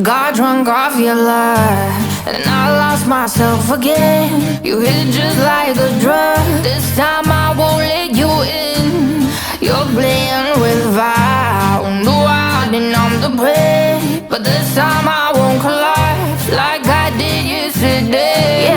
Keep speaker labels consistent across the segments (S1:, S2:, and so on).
S1: Got drunk off your love, and I lost myself again. You hit just like a drug. This time I won't let you in. You're playing with fire. No, I didn't I'm the prey, but this time I won't collapse like I did yesterday.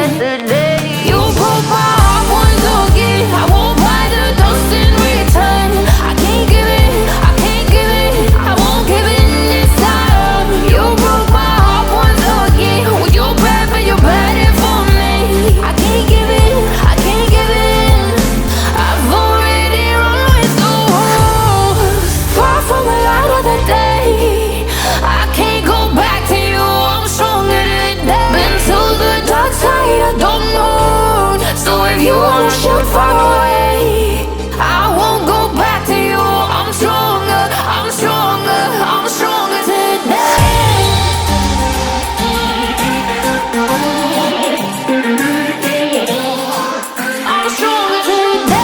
S1: You broke my heart once again. I won't buy the dust in return. I can't give it, I can't give it, I won't give it this time. You broke my heart once again. When you're bad, but you're bad it for me. I can't give it, I can't give it. I've already run with the wolves. Far from the light of the day. I can't go back to you, I'm stronger today. Been to the dark side, I don't know. So if you wanna shoot far away, I won't go back to you. I'm stronger, I'm stronger, I'm stronger today. I'm stronger today.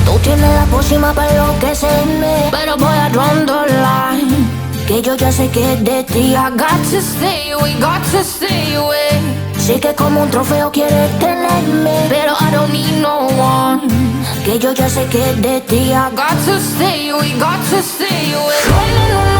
S1: Tú tienes la pócima para enloquecerme, pero voy a draw the line. Que yo ya sé que es de ti. I got to stay away, got to stay away. Sé que como un trofeo quieres tenerme, pero I don't need no one. Que yo ya sé que es de ti. I got to stay away, got to stay away.